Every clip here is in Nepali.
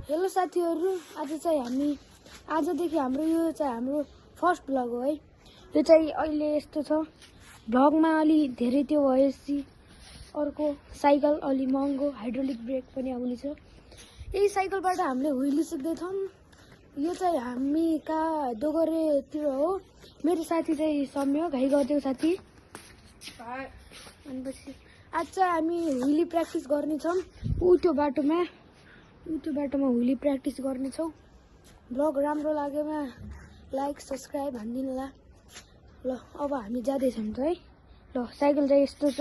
हेलो साथीहरु, आजदेखि हाम्रो यो चाहिँ हाम्रो फर्स्ट भ्लग हो है। यो चाहिँ अहिले यस्तो छ, भ्लगमा अलि धेरै त्यो भएपछि अर्को साइकल अलि महँगो हाइड्रोलिक ब्रेक पनि आउने छ। यही साइकलबाट हामीले व्हीली सिक्दै छौं। यो चाहिँ हामी कहाँ दोगरेतिर हो। मेरो साथी चाहिँ सम्यो घाइ गरिदिएको साथी। अनि आज चाहिँ हामी व्हीली प्र्याक्टिस गर्ने छौं। त्यो बाटोमा व्हीली प्र्याक्टिस गर्ने छौं। ब्लग राम्रो लागेमा लाइक सब्स्क्राइब हान्दिनु होला। ल अब हामी जाँदै छौं है। ल साइकल चाहिँ यस्तो छ,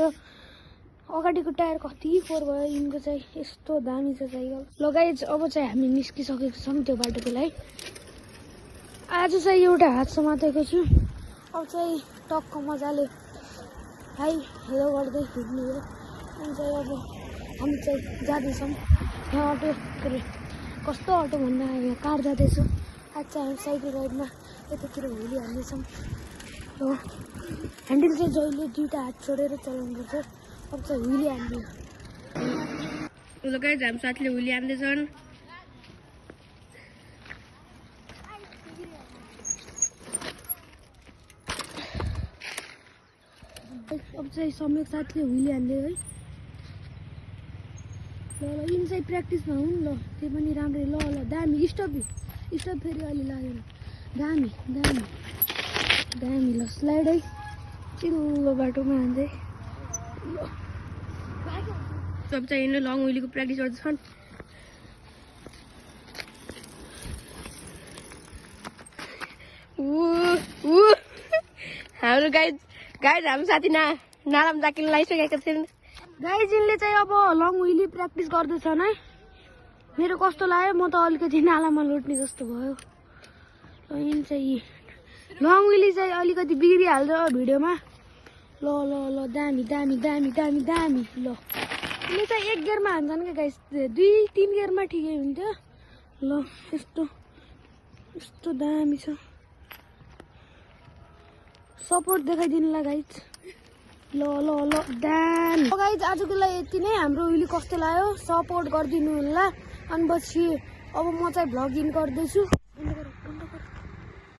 अगाडिको टायर कति फोर भयो, यिनको चाहिँ यस्तो दामी छ साइकल। ल गाइज अब चाहिँ हामी निस्किसकेको छौं त्यो बाटोको लागि। आज चाहिँ एउटा हात समातेको छु, अब चाहिँ टक्क मजाले हाई हेलो गर्दै हिँड्ने हो। अनि चाहिँ अब हामी चाहिँ जाँदैछौँ। यहाँ अटो कस्तो अटो भन्दा यहाँ कार जाँदैछु। आज चाहिँ हामी साइकल राइडमा यतातिर व्हीली हान्दैछौँ। हो ह्यान्डल चाहिँ जहिले दुईवटा हात छोडेर चलाउनुपर्छ। अब चाहिँ व्हीली हान्ने। गाइज हामी साथीले व्हीली हान्दैछन्। अब चाहिँ सम्यक साथीले व्हीली हान्दै है। ल यिन चाहिँ प्र्याक्टिसमा हुन्। ल त्यो पनि राम्रै। ल दामी स्टप फेरि अलि लागेन। दामी दामी दामी। ल स्लाइड है, चिल्लो बाटोमा हान्दै। सब चाहिँ यिनले लङ व्हीलीको प्र्याक्टिस गर्दैछन्। हाम्रो गाइज हाम्रो साथी नालाम जाकिन लगाइसकेका थिएन। गाइज यिनले चाहिँ अब लङ व्हीली प्र्याक्टिस गर्दैछन् है। मेरो कस्तो लाग्यो, म त अलिकति नालामा लुट्ने जस्तो भयो। यिन चाहिँ लङ व्हीली चाहिँ अलिकति बिग्रिहाल्छ भिडियोमा। ल ल ल दामी दामी दामी दामी दामी। ल यिनले चाहिँ एक गियरमा हान्छन् क्या गाइज, 2-3 गियरमा ठिकै हुन्थ्यो। ल यस्तो दामी छ। सपोर्ट देखाइदिनुला गाइज। ल ल ल दामी। गाइज आजको लागि यति नै। हाम्रो व्हीली कस्तो लाग्यो सपोर्ट गरिदिनु होला। अनि पछि अब म चाहिँ भ्लग इन गर्दैछु।